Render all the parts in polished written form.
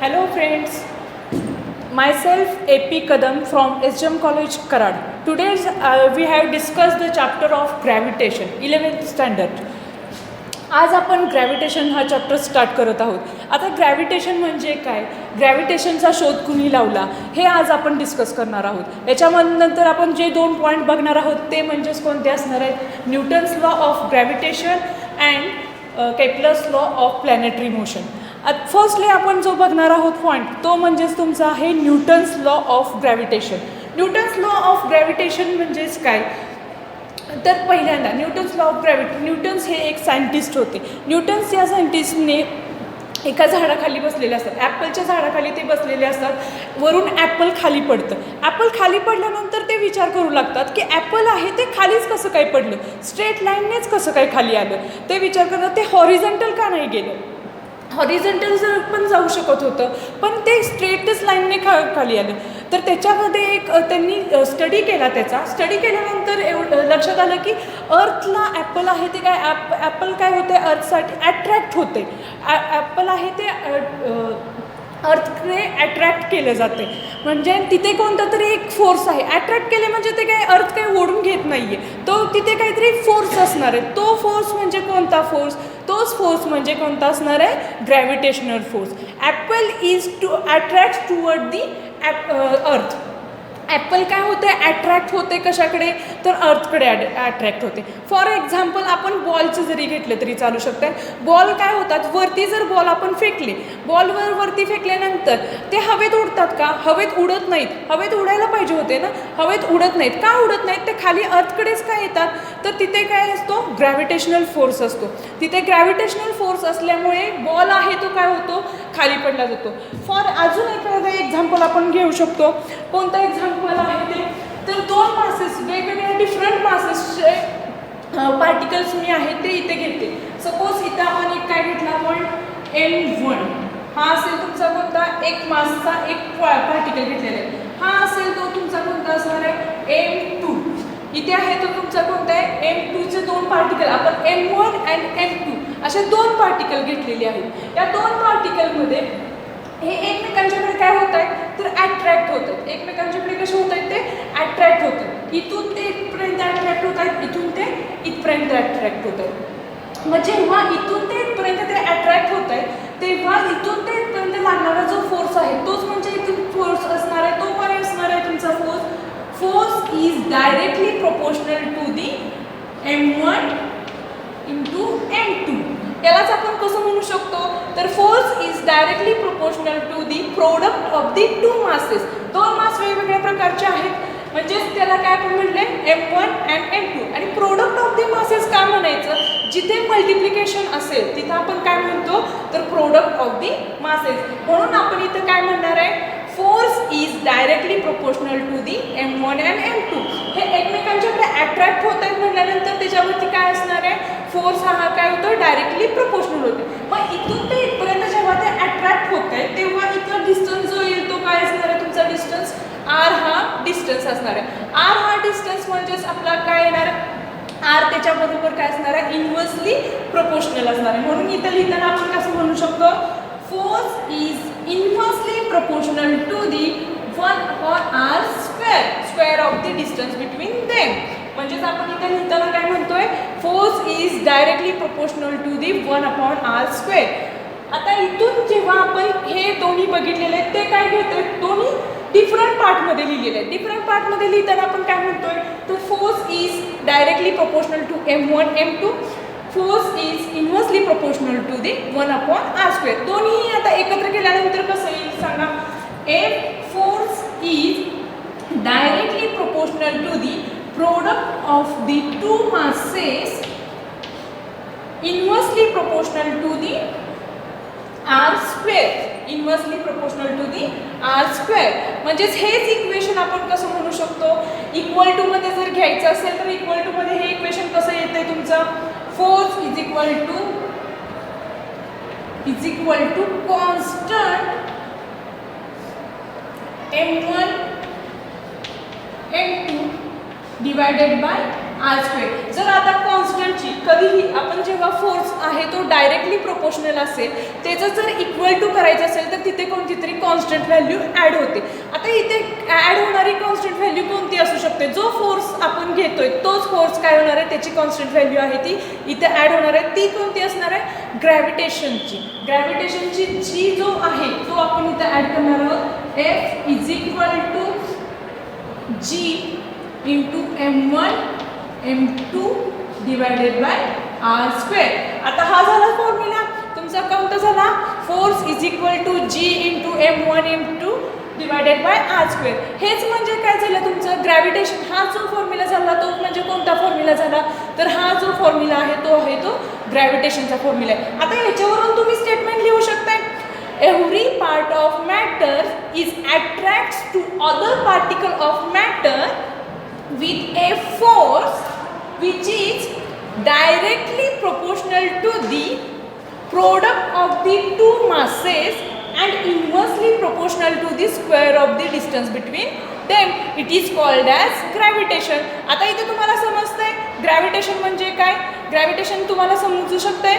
Hello friends, myself AP Kadam from SGM College Karad. Today we have discussed the chapter of gravitation, 11th standard. आज आपण gravitation हा chapter start करत आहोत. आता gravitation म्हणजे काय, ग्रॅव्हिटेशनचा शोध कुणी लावला हे आज आपण डिस्कस करणार आहोत. याच्यानंतर आपण जे 2 पॉईंट बघणार आहोत ते म्हणजेच कोणते असणार आहेत, Newton's law of gravitation and Kepler's law of planetary motion. Firstly आपण जो बघणार आहोत पॉईंट तो म्हणजेच तुमचा आहे Newton's law of gravitation. Newton's law of gravitation म्हणजेच काय, तर पहिल्यांदा न्यूटन्स लॉ ऑफ न्यूटन्स हे एक सायंटिस्ट होते. न्यूटन्स या सायंटिस्टने एका झाडाखाली बसलेले असतात, ॲपलच्या झाडाखाली ते बसलेले असतात. वरून ॲपल खाली पडतं. ॲपल खाली पडल्यानंतर ते विचार करू लागतात की ॲपल आहे ते खालीच कसं काय पडलं, स्ट्रेट लाईननेच कसं काय खाली आलं. ते विचार करतात ते हॉरिझॉन्टल का नाही गेलं. हॉरिझॉन्टल जर पण जाऊ शकत होतं पण ते स्ट्रेटच लाईनने खाली आलं. तर त्याच्यामध्ये एक त्यांनी स्टडी केला. त्याचा स्टडी केल्यानंतर लक्षात आलं की अर्थला ॲपल आहे ते काय ॲपल काय होते, अर्थसाठी ॲट्रॅक्ट होते. ॲपल आहे ते अर्थकडे ॲट्रॅक्ट केलं जाते. म्हणजे तिथे कोणता तरी एक फोर्स आहे. ॲट्रॅक्ट केले म्हणजे ते काय अर्थ काही ओढून घेत नाही आहे, तो तिथे काहीतरी फोर्स असणार आहे. तो फोर्स म्हणजे कोणता फोर्स, तोच फोर्स म्हणजे कोणता असणार आहे, gravitational force. Apple is to attract toward the earth. Apple काय होते, ॲट्रॅक्ट होते कशाकडे, तर अर्थकडे अट्रॅक्ट होते. फॉर एक्झाम्पल आपण बॉलचं जरी घेतलं तरी चालू शकतं. बॉल काय होतात, वरती जर बॉल आपण फेकले, बॉलवर वरती फेकल्यानंतर ते हवेत उडतात का, हवेत उडत नाहीत. हवेत उडायला पाहिजे होते ना, हवेत उडत नाहीत. का उडत नाहीत, ते खाली अर्थकडेच काय येतात, तर तिथे काय असतो, ग्रॅव्हिटेशनल फोर्स असतो. तिथे ग्रॅव्हिटेशनल फोर्स असल्यामुळे बॉल आहे तो काय होतो, खाली पडला जातो. फॉर अजून एखादं एक्झाम्पल आपण घेऊ शकतो. कोणतं एक्झाम्पल आहे ते, तर 2 मासेस, वेगवेगळ्या डिफरंट मासेसचे पार्टिकल्स मी आहे ते इथे घेते. सपोज इथं आपण एक काय घेतला पॉईंट M1. हा असेल तुमचा कोणता, एक मासचा एक पार्टिकल घेतलेला आहे. हा असेल तो तुमचा कोणता असणार आहे, M2. इथे आहे तो तुमचा कोणता आहे, M2चे 2 पार्टिकल. आपण M1 अँड M2 असे 2 पार्टिकल घेतलेले आहेत. या 2 पार्टिकलमध्ये हे एकमेकांच्याकडे काय होत आहे, तर ॲट्रॅक्ट होत आहेत. एकमेकांच्याकडे कसे होत आहेत, ते ॲट्रॅक्ट होत आहेत. इथून ते इथपर्यंत ॲट्रॅक्ट होत आहेत, इथून ते इथपर्यंत ॲट्रॅक्ट होत आहेत. मग जेव्हा इथून ते इथपर्यंत ते ॲट्रॅक्ट होत आहेत तेव्हा इथून ते इथपर्यंत लागणारा जो फोर्स आहे तोच म्हणजे इथून फोर्स असणार आहे. तो काय असणार आहे तुमचा force, force is directly proportional to the M1 into M2. यालाच आपण कसं म्हणू शकतो, तर force is directly proportional to the product of the 2 masses. 2 mass वेगवेगळ्या प्रकारचे आहेत म्हणजेच त्याला काय आपण म्हणले, M1 अँड M2. आणि प्रोडक्ट ऑफ दी मासेस का म्हणायचं, जिथे मल्टिप्लिकेशन असेल तिथं आपण काय म्हणतो, तर प्रोडक्ट ऑफ दी मासेस. म्हणून आपण इथं काय म्हणणार आहे, force is directly proportional to the M1 and M2. हे एकमेकांच्याकडे अट्रॅक्ट होत आहेत म्हटल्यानंतर त्याच्यावरती काय असणार आहे, फोर्स हा काय होतो, डायरेक्टली प्रोपोर्शनल होते. मग इथून ते इथपर्यंत जेव्हा ते अट्रॅक्ट होत आहे तेव्हा इथला डिस्टन्स जो येईल तो काय असणार आहे, तुमचा डिस्टन्स R हा डिस्टन्स असणार आहे. R हा डिस्टन्स म्हणजेच आपला काय येणार, R त्याच्याबरोबर काय असणार आहे, इन्व्हर्सली प्रोपोर्शनल असणार आहे. म्हणून इथं लिहिताना आपण कसं म्हणू शकतो, force is inversely proportional to the 1/r square, square of the distance between them. म्हणजेच आपण इथे लिहिताना काय म्हणतोय, force is directly proportional to the 1/r square. आता इथून जेव्हा आपण हे दोन्ही बघितलेले आहेत ते काय घेतोय, दोन्ही डिफरंट पार्टमध्ये लिहिलेले आहेत. डिफरंट पार्टमध्ये लिहिताना आपण काय म्हणतोय, तर force is directly proportional to M1 M2. Force is inversely proportional to the 1/r square. दोन्ही आता एकत्र केल्यानंतर कसं येईल सांगा, force is directly proportional to the product of the 2 masses inversely proportional to the R square. Inversely proportional to the R square. म्हणजेच हेच equation आपण कसं म्हणू शकतो, इक्वल टू मध्ये जर घ्यायचं असेल तर इक्वल टू मध्ये हे इक्वेशन कसं येतंय तुमचं, force is equal to constant M1 M2 divided by R square. जर आता कॉन्स्टंटची कधीही आपण जेव्हा फोर्स आहे तो डायरेक्टली प्रोपोर्शनल असेल, त्याचं जर इक्वल टू करायचं असेल तर तिथे कोणती तरी कॉन्स्टंट व्हॅल्यू ॲड होते. आता इथे ॲड होणारी कॉन्स्टंट व्हॅल्यू कोणती असू शकते? जो फोर्स आपण घेतोय तोच फोर्स काय होणार आहे, त्याची कॉन्स्टंट व्हॅल्यू आहे ती इथे ॲड होणार आहे. ती कोणती असणार आहे? ग्रॅव्हिटेशनची. ग्रॅव्हिटेशनची जी जो आहे तो आपण इथे ॲड करणार आहोत. F is equal to G into m1 divided by R square. आता हा झाला फॉर्म्युला तुमचा कोणता झाला? Force is equal to G into m1 divided by R square. हेच म्हणजे काय झालं तुमचं ग्रॅव्हिटेशन. हा जो फॉर्म्युला झाला तो म्हणजे कोणता फॉर्म्युला झाला? तर हा जो फॉर्म्युला आहे तो ग्रॅव्हिटेशनचा फॉर्म्युला आहे. आता ह्याच्यावरून तुम्ही स्टेटमेंट लिहू शकताय. Every part of matter is attracts to other particle of matter with a force which is directly proportional to the product of the two masses and inversely proportional to the square of the distance between them. It is called as gravitation. आता इथे तुम्हाला समजतंय gravitation म्हणजे काय? Gravitation तुम्हाला समजू शकतंय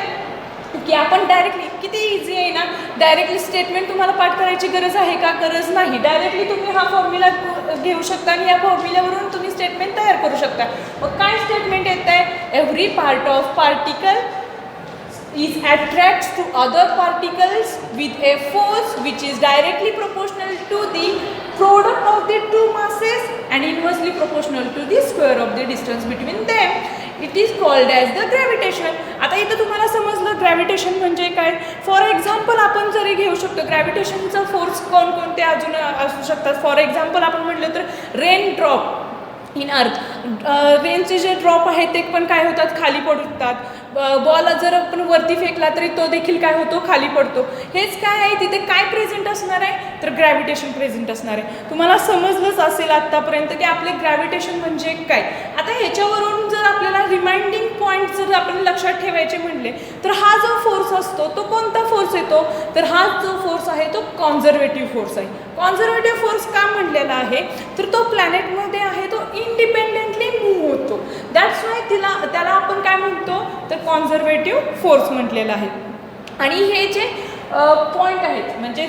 की आपण डायरेक्टली, किती इझी आहे ना, डायरेक्टली स्टेटमेंट तुम्हाला पाठ करायची गरज आहे का? गरज नाही. डायरेक्टली तुम्ही हा फॉर्म्युला घेऊ शकता आणि या फॉर्म्युल्यावरून तुम्ही स्टेटमेंट तयार करू शकता. मग काय स्टेटमेंट येत आहे? Every part of particle is attracts to other particles with a force which is directly proportional to the product of the two masses and inversely proportional to the square of the distance between them. It is called as the gravitation. आता इथं तुम्हाला समजलं gravitation म्हणजे काय. For example आपण जरी घेऊ शकतो ग्रॅव्हिटेशनचा फोर्स कोणकोणते अजून असू शकतात. फॉर एक्झाम्पल आपण म्हटलं तर रेन ड्रॉप इन अर्थ. रेनचे जे ड्रॉप आहेत ते पण काय होतात? खाली पडतात. बॉल जर आपण वरती फेकला तरी तो देखील काय होतो? खाली पडतो. हेच काय आहे, तिथे काय प्रेझेंट असणार आहे? तर ग्रॅव्हिटेशन प्रेझेंट असणार आहे. तुम्हाला समजलंच असेल आत्तापर्यंत की आपले ग्रॅव्हिटेशन म्हणजे काय. आता ह्याच्यावरून जर आपल्याला रिमाइंडिंग पॉईंट जर आपण लक्षात ठेवायचे म्हणले तर हा जो फोर्स असतो तो कोणता फोर्स येतो? तर हा जो फोर्स आहे तो कॉन्झर्वेटिव्ह फोर्स आहे. कॉन्झर्वेटिव्ह फोर्स का म्हणलेला आहे? तर तो प्लॅनेटमध्ये आहे तो इंडिपेंडेंटली मूव्ह होतो. दॅट्स वाय त्याला आपण काय म्हणतो? तर कॉन्झर्वेटिव्ह फोर्स म्हटलेला आहे. आणि हे जे पॉईंट आहेत म्हणजे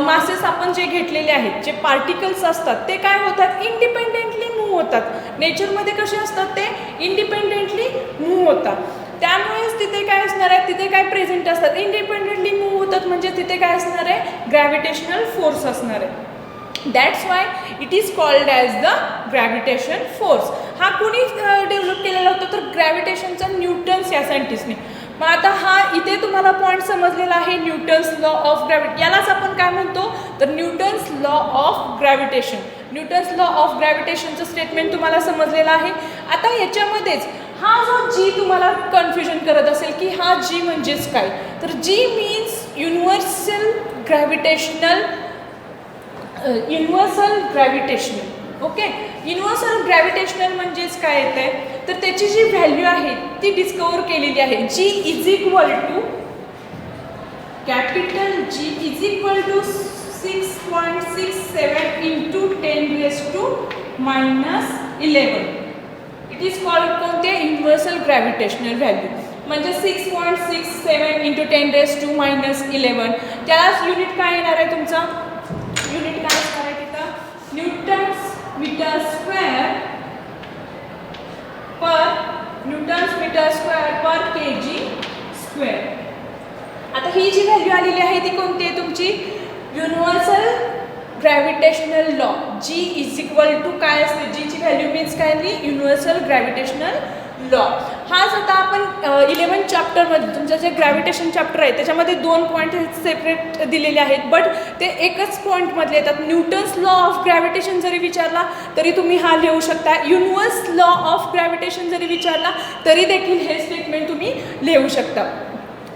मासेस आपण जे घेतलेले आहेत, जे पार्टिकल्स असतात ते काय होतात? इंडिपेंडेंटली मूव्ह होतात. नेचरमध्ये कसे असतात ते? इंडिपेंडेंटली मूव्ह होतात. त्यामुळेच तिथे काय असणार आहे? तिथे काय प्रेझेंट असतात? इंडिपेंडेंटली मूव्ह होतात म्हणजे तिथे काय असणार आहे? ग्रॅव्हिटेशनल फोर्स असणार आहे. That's why it is called as the gravitation force. हा कुणी डेव्हलप केलेला होता? तर ग्रॅव्हिटेशनचा न्यूटन्स या सायंटिस्टने. मग आता हा इथे तुम्हाला पॉईंट समजलेला आहे न्यूटन्स लॉ ऑफ ग्रॅव्हिटी. यालाच आपण काय म्हणतो? तर Newton's law of gravitation. Newton's law of ग्रॅव्हिटेशनचं स्टेटमेंट तुम्हाला समजलेलं आहे. आता याच्यामध्येच हा जो जी तुम्हाला कन्फ्युजन करत असेल की हा जी म्हणजेच काय, तर G means universal gravitational. Okay. Universal gravitational म्हणजेच काय येत आहे? तर त्याची जी व्हॅल्यू आहे ती डिस्कवर केलेली आहे. G is equal to capital G is equal to 6.67 into 10⁻⁻11. It is called कोणते? Universal gravitational value. म्हणजे 6.67 इंटू 10⁻⁻11. त्यालाच युनिट काय येणार आहे तुमचा? युनिट काय असणार आहे तिथं? न्यूटन्स मीटर स्क्वेअर पर kg स्क्वेअर. आता ही जी व्हॅल्यू आलेली आहे ती कोणती आहे तुमची? Universal gravitational law. G is equal to काय असते? जीची व्हॅल्यू मीन्स काय? Universal gravitational law. हाच आता आपण 11 चॅप्टरमध्ये तुमचं जे ग्रॅव्हिटेशन चॅप्टर आहे त्याच्यामध्ये 2 पॉईंट सेपरेट दिलेले आहेत, बट ते एकच पॉईंटमधले येतात. न्यूटन्स लॉ ऑफ ग्रॅव्हिटेशन जरी विचारला तरी तुम्ही हा लिहू शकता. युनिव्हर्स लॉ ऑफ ग्रॅव्हिटेशन जरी विचारला तरी देखील हे स्टेटमेंट तुम्ही लिहू शकता.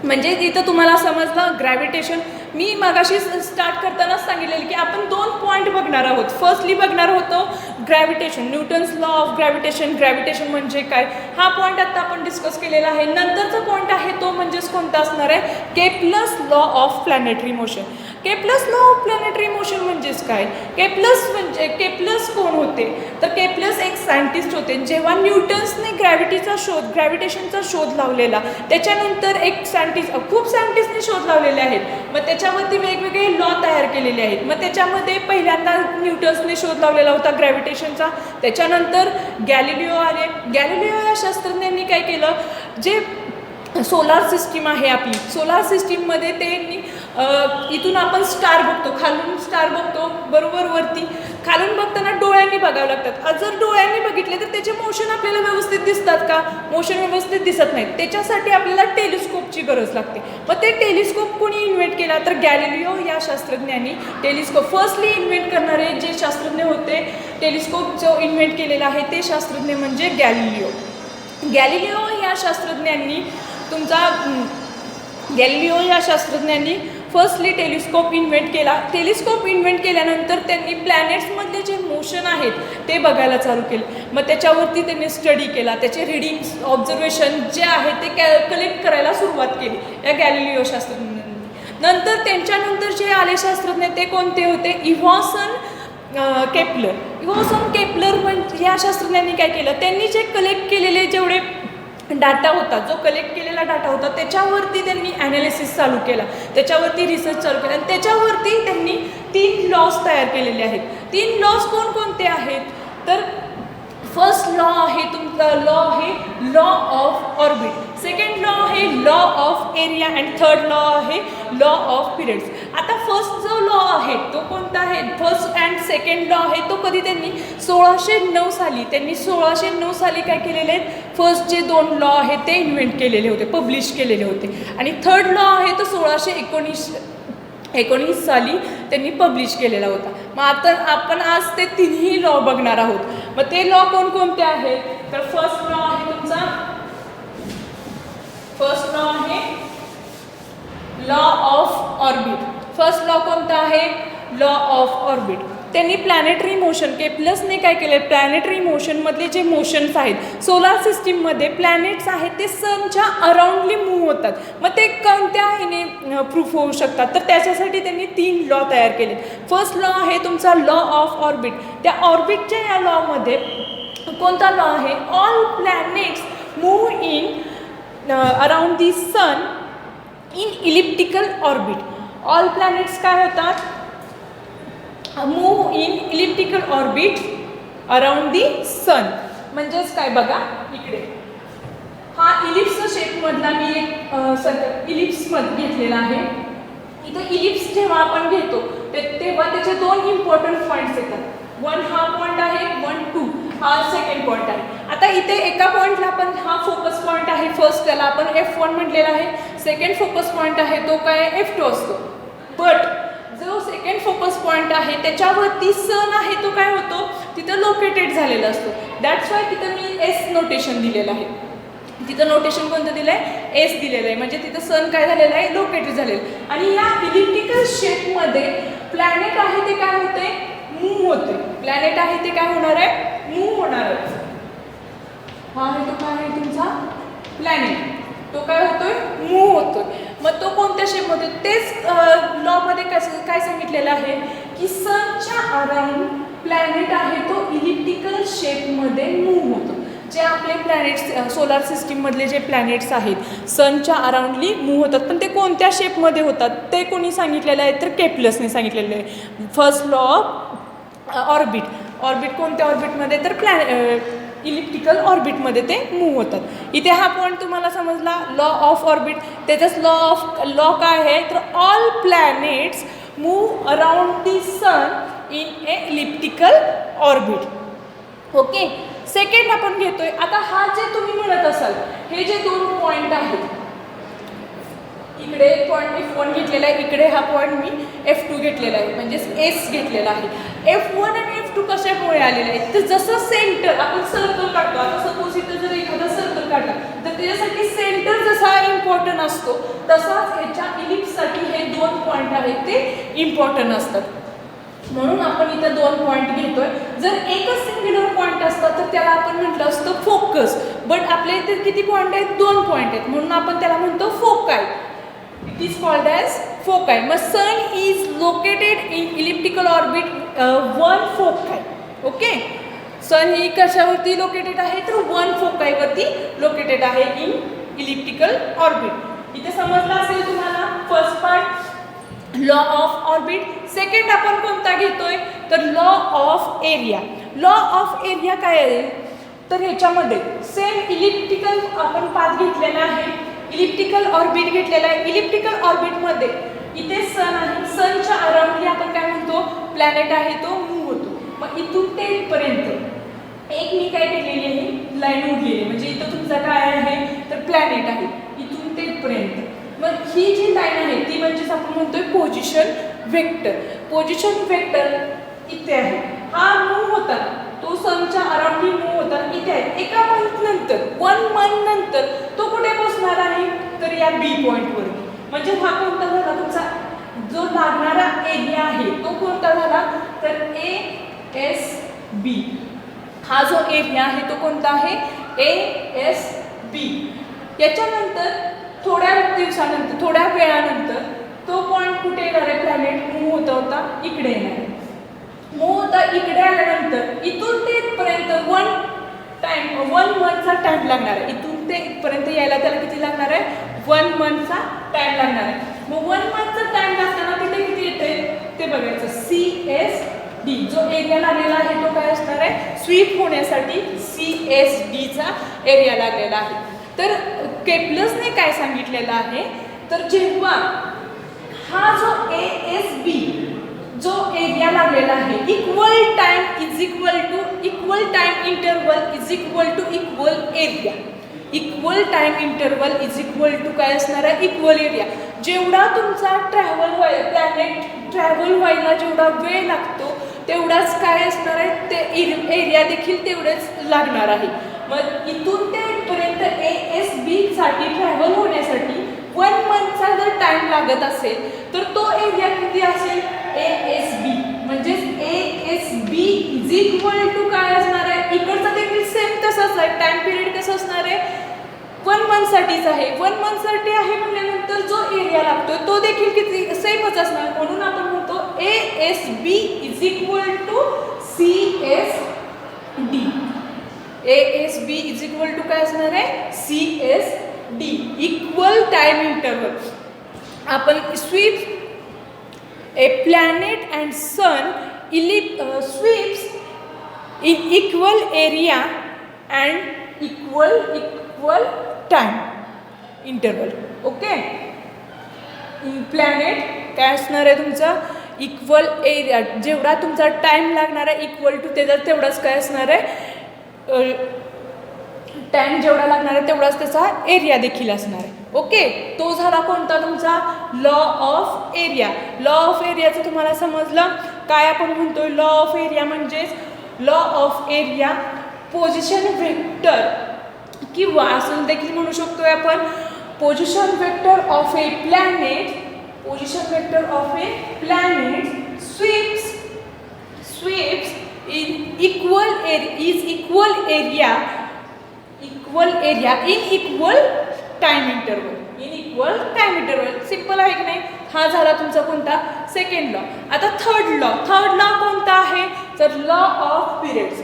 म्हणजे इथं तुम्हाला समजलं ग्रॅव्हिटेशन मी मगाशी स्टार्ट करतानाच सांगितलेलं की आपण 2 पॉईंट बघणार आहोत. फर्स्टली बघणार होतो gravitation, Newton's law of gravitation, gravitation म्हणजे काय, हा पॉईंट आता आपण डिस्कस केलेला आहे. नंतरचा पॉईंट आहे तो म्हणजेच कोणता असणार आहे, Kepler's law of planetary motion. Kepler's law of planetary motion म्हणजेच काय, केप्लर्स कोण होते, तर केप्लर्स एक सायंटिस्ट होते. जेव्हा न्यूटन्सने ग्रॅव्हिटेशनचा शोध लावलेला, त्याच्यानंतर एक सायंटिस्ट, खूप सायंटिस्टने शोध लावलेले आहेत, मग त्याच्यावरती वेगवेगळे लॉ तयार केलेले आहेत. मग त्याच्यामध्ये पहिल्यांदा न्यूटन्सने शोध लावलेला होता ग्रॅव्हिटेशनचा, त्याच्यानंतर गॅलिलिओ आले. गॅलिलिओ या शास्त्रज्ञांनी काय केलं, जे सोलार सिस्टीम आहे आपली, सोलार सिस्टीममध्ये त्यांनी इथून आपण स्टार बघतो, खालून स्टार बघतो बरोबर, वरती खालून बघताना डोळ्यांनी बघावं लागतात. जर डोळ्यांनी बघितले तर त्याचे मोशन आपल्याला व्यवस्थित दिसतात का, मोशन व्यवस्थित दिसत नाहीत. त्याच्यासाठी आपल्याला टेलिस्कोपची गरज लागते. मग ते टेलिस्कोप कोणी इन्व्हेंट केला, तर गॅलिलिओ या शास्त्रज्ञांनी टेलिस्कोप फर्स्टली इन्व्हेंट करणारे जे शास्त्रज्ञ होते, टेलिस्कोप जो इन्व्हेंट केलेला आहे ते शास्त्रज्ञ म्हणजे गॅलिलिओ. गॅलिलिओ या शास्त्रज्ञांनी फर्स्टली टेलिस्कोप इन्व्हेंट केला. टेलिस्कोप इन्व्हेंट केल्यानंतर त्यांनी प्लॅनेट्समधले जे मोशन आहेत ते बघायला चालू केले. मग त्याच्यावरती त्यांनी स्टडी केला, त्याचे रिडिंग्स, ऑब्झर्वेशन जे आहे ते कलेक्ट करायला सुरुवात केली या गॅलिलिओ शास्त्रज्ञांनी. नंतर त्यांच्यानंतर जे आले शास्त्रज्ञ ते कोणते होते, इव्हॉसन केपलर म्हणजे या शास्त्रज्ञांनी काय केलं, त्यांनी जे कलेक्ट केलेले जेवढे डाटा होता, जो कलेक्ट केलेला डाटा होता त्याच्यावरती त्यांनी ॲनालिसिस चालू केला, त्याच्यावरती रिसर्च चालू केला आणि त्याच्यावरती त्यांनी 3 लॉज तयार केलेले आहेत. 3 लॉज कोणकोणते आहेत, तर फर्स्ट लॉ आहे तुमचा law of orbit, second law आहे law of area and third law आहे लॉ ऑफ पिरियड्स. आता फर्स्ट जो लॉ आहे तो कोणता आहे, फर्स्ट अँड सेकंड लॉ आहे तो कधी त्यांनी 1609 साली काय केलेले आहेत, फर्स्ट जे 2 लॉ आहेत ते इन्व्हेंट केलेले होते, पब्लिश केलेले होते. आणि थर्ड लॉ आहे तो 1619 साली त्यांनी पब्लिश केलेला होता. मग आता आपण आज ते 3ही लॉ बघणार आहोत. मग ते लॉ कोणकोणते आहेत, तर फर्स्ट लॉ आहे law of orbit. First law कोणता आहे, लॉ ऑफ ऑर्बिट. त्यांनी प्लॅनेटरी मोशन, केप्लर्सने काय केलं, प्लॅनेटरी मोशनमधले जे मोशन्स आहेत, सोलार सिस्टीममध्ये प्लॅनेट्स आहेत ते सनच्या अराउंडली मूव्ह होतात. मग ते कोणत्या ह्याने प्रूफ होऊ शकतात, तर त्याच्यासाठी त्यांनी 3 लॉ तयार केले. फर्स्ट लॉ आहे तुमचा लॉ ऑफ ऑर्बिट. त्या ऑर्बिटच्या या लॉमध्ये कोणता लॉ आहे, all planets move in around the sun in elliptical orbit. All planets काय होतात, move in elliptical orbit around the sun. म्हणजेच काय बघा, इकडे हा इलिप्स शेपमधला मी एक इलिप्समध्ये घेतलेला आहे. इथं इलिप्स जेव्हा आपण घेतो तेव्हा त्याचे 2 इम्पॉर्टंट पॉईंट्स येतात. 1 हा पॉईंट आहे, 1, 2 हा सेकंड पॉईंट आहे. आता इथे एका पॉईंटला आपण हा फोकस पॉईंट आहे फर्स्ट, त्याला आपण F1 म्हटलेला आहे. सेकंड फोकस पॉईंट आहे तो काय F2 असतो. बट जो सेकंड फोकस पॉईंट आहे त्याच्यावरती सन आहे तो काय होतो, तिथं लोकेटेड झालेला असतो. दॅट्स वाय तिथं मी S नोटेशन दिलेलं आहे. तिथं नोटेशन कोणतं दिलं आहे, S दिलेलं आहे. म्हणजे तिथं सन काय झालेलं आहे, लोकेटेड झालेलं. आणि या इलिप्टिकल शेपमध्ये प्लॅनेट आहे ते काय होते, मूव्ह होते. प्लॅनेट आहे ते काय होणार आहे, मूव्ह होणार आहे. हा आहे तो काय आहे तुमचा प्लॅनेट, तो काय होतोय, मूव्ह होतोय. मग तो कोणत्या शेपमध्ये, तेच लॉमध्ये काय सांगितलेलं आहे की सनच्या अराउंड प्लॅनेट आहे तो इलिप्टिकल शेपमध्ये मूव्ह होतो. जे आपले प्लॅनेट्स सोलार सिस्टीममधले जे प्लॅनेट्स आहेत सनच्या अराउंडली मूव्ह होतात. पण ते कोणत्या शेपमध्ये होतात ते कोणी सांगितलेलं आहे, तर केप्लर्सने सांगितलेलं आहे. First law of orbit. Orbit कोणत्या ऑर्बिटमध्ये, तर इलिप्टिकल ऑर्बिटमध्ये ते मूव्ह होतात. इथे हा पॉईंट तुम्हाला समजला, लॉ ऑफ ऑर्बिट. त्याचाच लॉ काय आहे, तर all planets move around the sun in a elliptical orbit. Okay, second आपण घेतोय. आता हा जे तुम्ही म्हणत असाल, हे जे 2 पॉईंट आहेत, इकडे पॉईंट F1 घेतलेला आहे, इकडे हा पॉईंट मी F2 घेतलेला आहे, म्हणजेच S घेतलेला आहे. F1 आणि F2 कशामुळे आलेले आहेत, तर जसं सेंटर आपण सर्कल काढतो, आता सपोज इथं जर एखादा सर्कल काढला तर त्याच्यासाठी सेंटर जसं कसा इम्पॉर्टंट असतो तसाच ह्याच्या इलिप्ससाठी हे 2 पॉईंट आहेत ते इम्पॉर्टंट असतात. म्हणून आपण इथं 2 पॉईंट घेतोय. जर एकच सिंग्युलर पॉईंट असतं तर त्याला आपण म्हटलं असतं फोकस. बट आपल्या इथे किती पॉईंट आहेत? 2 पॉईंट आहेत, म्हणून आपण त्याला म्हणतो foci. It is called as foci. मग sun is located in elliptical orbit 1 foci. Okay, sun ही कशावरती लोकेटेड आहे तर 1 फोकायवरती लोकेटेड आहे इन इलिप्टिकल ऑर्बिट. इथे समजलं असेल तुम्हाला first part law of orbit. Second आपण कोणता घेतोय तर law of area. Law of area काय आहे तर ह्याच्यामध्ये सेम इलिप्टिकल आपण पाथ घेतलेला आहे, इलिप्टिकल ऑर्बिट घेतलेला आहे. इलिप्टिकल ऑर्बिटमध्ये इथे सन आहे, सनच्या अराउंडली आपण काय म्हणतो प्लॅनेट आहे तो मूव्ह होतो. मग इथून ते इथपर्यंत एक मी काय केलेली आहे लाईन उडलेली, म्हणजे इथं तुमचा काय आहे तर प्लॅनेट आहे इथून ते इथपर्यंत. मग ही जी लाईन आहे ती म्हणजेच आपण म्हणतोय पोझिशन वेक्टर. पोझिशन वेक्टर इथे आहे, हा मूव्ह होता तो सनच्या अराउंडली मूव्ह होता इथे आहे. एका मंथ नंतर 1 मंथ नंतर तो कुठे पोहोचणार आहे तर या बी पॉईंटवरती. म्हणजे हा कोणता झाला तुमचा जो लागणारा एरिया आहे तो कोणता झाला तर ASB. हा जो एरिया आहे तो कोणता आहे ASB. याच्यानंतर थोड्या दिवसानंतर थोड्या वेळानंतर तो पॉईंट कुठे येणार आहे प्लॅनेट मूव्ह होता होता इकडे येणार आहे. मूव्ह होता इकडे आल्यानंतर इथून ते इथपर्यंत 1 मंथचा टाइम लागणार आहे. इथून ते इथपर्यंत यायला त्याला किती लागणार आहे 1 मंथचा टाइम लागणार आहे. मग 1 मंथचा टाइम लागताना तिथे किती येते ते बघायचं. CSD जो एरिया लागलेला आहे तो काय असणार आहे स्वीप होण्यासाठी CSDचा एरिया लागलेला आहे. तर केप्लरने काय सांगितलेलं आहे तर जेव्हा हा जो ASB जो एरिया लागलेला आहे equal time interval is equal to equal area. Equal time interval is equal to काय असणार आहे इक्वल एरिया. जेवढा तुमचा प्लॅनेट ट्रॅव्हल व्हायला जेवढा वेळ लागतो तेवढाच काय असणार आहे ते एरिया देखील तेवढेच लागणार आहे. मग इथून ते इथपर्यंत ASB साठी ट्रॅव्हल होण्यासाठी 1 मंथचा जर टाइम लागत असेल तर तो एरिया किती असेल ASB. म्हणजे ASB इज इक्वल टू काय असणार आहे इकडचा देखील सेम तसाच आहे. टाइम पिरियड कसं असणार आहे 1 मंथसाठीच आहे. 1 मंथसाठी आहे म्हणल्यानंतर जो एरिया लागतो तो देखील किती सेमच असणार. म्हणून आपण म्हणतो ASB is equal to CSD. ASB is equal to काय असणार आहे CSD इक्वल टाइम इंटरवल. आपण sweep a planet and sun sweeps in equal area and equal time interval. Okay, planet काय असणार आहे तुमचा इक्वल एरिया जेवढा तुमचा टाइम लागणार आहे इक्वल टू त्याच्यात तेवढाच काय असणार आहे टाइम जेवढा लागणार आहे तेवढाच त्याचा एरिया देखील असणार आहे. ओके, तो झाला कोणता तुमचा law of area. Law of एरियाचं तुम्हाला समजलं काय आपण म्हणतोय. लॉ ऑफ एरिया म्हणजेच law of area position vector किंवा असं देखील म्हणू शकतोय आपण position vector of a planet. Position vector of a planet sweeps in equal area in equal time interval. Simple आहे की नाही. हा झाला तुमचा कोणता सेकंड लॉ. आता थर्ड लॉ कोणता आहे तर law of periods.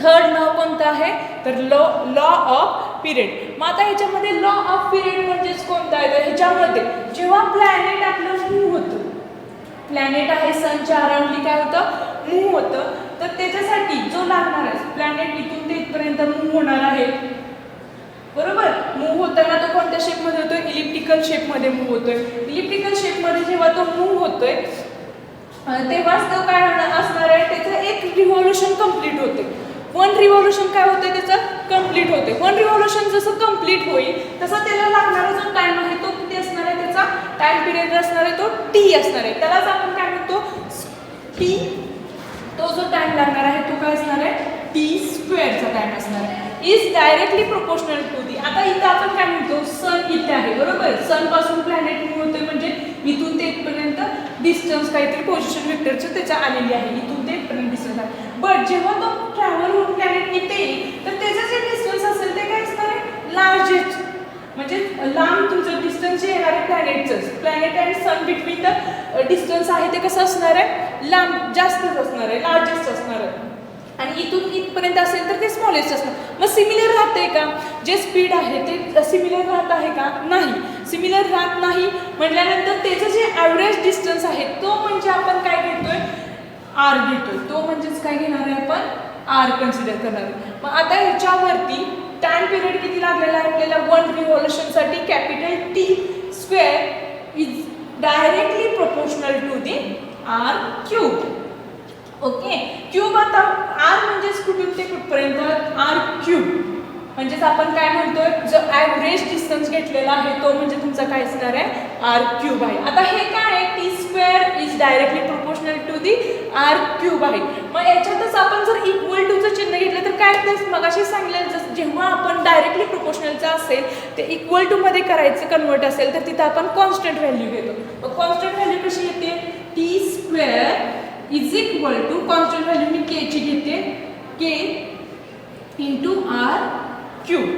Third law कोणता आहे तर लॉ ऑफ पिरियड. मग आता ह्याच्यामध्ये लॉ ऑफ पिरियड म्हणजेच कोणता आहे तर ह्याच्यामध्ये जेव्हा प्लॅनेट आपलं मूव्ह होतं प्लॅनेट आहे सनच्या अराउंडली काय होतं मूव्ह होतं तर त्याच्यासाठी जो लागणार आहे प्लॅनेट इथून ते इथपर्यंत मूव्ह होणार आहे बरोबर. मूव्ह होताना तो कोणत्या शेपमध्ये होतोय इलिप्टिकल शेपमध्ये मूव्ह होतोय. इलिप्टिकल शेपमध्ये जेव्हा तो मूव्ह होतोय तेव्हाच तो काय असणार आहे त्याचं एक रिव्हॉल्युशन कंप्लीट होते. 1 रिव्हॉल्युशन काय होते त्याचं कंप्लीट होते. 1 रिव्हॉल्युशन जसं कंप्लीट होईल तसं त्याला लागणारा जो टाइम आहे तो किती असणार आहे त्याचा टाइम पिरियड असणार आहे तो T असणार आहे. त्यालाच आपण काय म्हणतो T. तो जो टाइम लागणार आहे तो काय असणार आहे T² चा टाइम असणार आहे. Is directly proportional to the. आता इथं आपण काय म्हणतो, सन इथे आहे बरोबर. सन पासून प्लॅनेट मूव्ह होते म्हणजे इथून ते इथपर्यंत डिस्टन्स काहीतरी पोझिशन वेक्टरचं त्याच्या आलेली आहे, इथून ते इथपर्यंत डिस्टन्स आहे. बट जेव्हा तो ट्रॅव्हल होऊन प्लॅनेट इथे येईल तर त्याचं जे डिस्टन्स असेल ते काय असणार आहे, लार्जेस्ट. म्हणजे लांब तुमचं डिस्टन्स जे येणार आहे प्लॅनेटचंच, planet and sun between the distance आहे ते कसं असणार आहे, लांब जास्तच असणार आहे, लार्जेस्ट असणार आहे. आणि इथून इथपर्यंत असेल तर ते स्मॉलेस्ट असणार. मग सिमिलर राहते का, जे स्पीड आहे ते सिमिलर राहत आहे का, नाही. सिमिलर राहत नाही म्हटल्यानंतर त्याचं जे ॲव्हरेज डिस्टन्स आहे तो म्हणजे आपण काय घेतोय, आर घेतोय. तो म्हणजेच काय घेणार आहे आपण, आर कन्सिडर करणार आहे. मग आता ह्याच्यावरती टाइम पिरियड किती लागलेला आहे आपल्याला, 1 रिव्हॉल्यूशनसाठी capital T square is directly proportional to the R cube. Okay, cube. आता आर म्हणजेच कुठून ते कुठपर्यंत, आर क्यूब म्हणजेच आपण काय म्हणतोय, जो ॲव्हरेज डिस्टन्स घेतलेला आहे तो म्हणजे तुमचा काय असणार आहे, आर क्यूब आहे. आता हे काय आहे, T square is directly proportional to the R cube आहे. मग याच्यातच आपण जर इक्वल टूचं चिन्ह घेतलं तर काय होतं, मगाशी सांगितलं जसं जेव्हा आपण डायरेक्टली प्रोपोर्शनलचं असेल ते इक्वल टूमध्ये करायचं कन्वर्ट असेल तर तिथं आपण कॉन्स्टंट व्हॅल्यू घेतो. मग कॉन्स्टंट व्हॅल्यू कशी येते, T square is equal to constant value मी केची घेते, के इंटू आर क्यूब.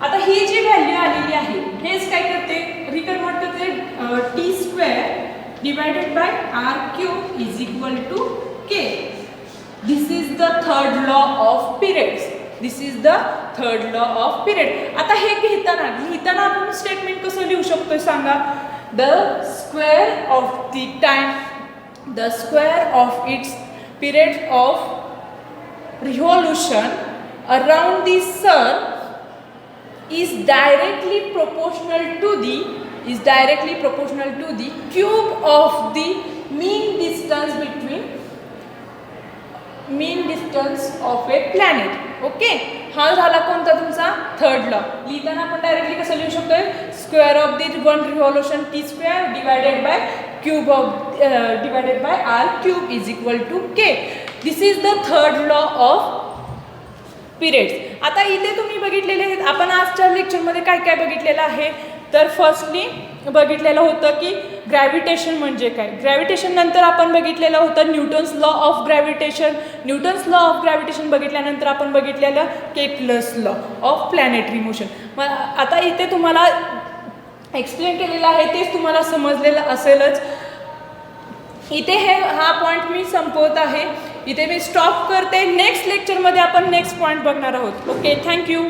आता ही जी व्हॅल्यू आलेली आहे हेच काय करते, रिकन्वर्ट करते, T square divided by R cube is equal to K. This is the third law of periods. This is the third law of period. आता हे लिहिताना आपण स्टेटमेंट कसं लिहू शकतो सांगा, the square of the time, the square of its period of revolution around the sun is directly proportional to the cube of the mean distance of a planet. Okay, हा झाला कोणता तुमचा थर्ड लॉ. लिहिताना आपण directly कसं लिहू शकतोय, square of the 1 revolution T square divided by cube of divided by R cube is equal to K. This is the third law of periods. आता इथे तुम्ही बघितलेले आहेत, आपण आजच्या लेक्चरमध्ये काय काय बघितलेलं आहे, तर फर्स्टली बघितलेलं होतं की ग्रॅव्हिटेशन म्हणजे काय. ग्रॅव्हिटेशन नंतर आपण बघितलेलं होतं Newton's law of gravitation. Newton's law of gravitation बघितल्यानंतर आपण बघितलेलं Kepler's law of planetary motion. मग आता इथे तुम्हाला एक्सप्लेन केलेलं आहे तेच तुम्हाला समजलेलं असेलच. इथे हा पॉईंट मी संपवत आहे, इथे मी स्टॉप करते. नेक्स्ट लेक्चरमध्ये आपण नेक्स्ट पॉईंट बघणार आहोत. Okay, thank you.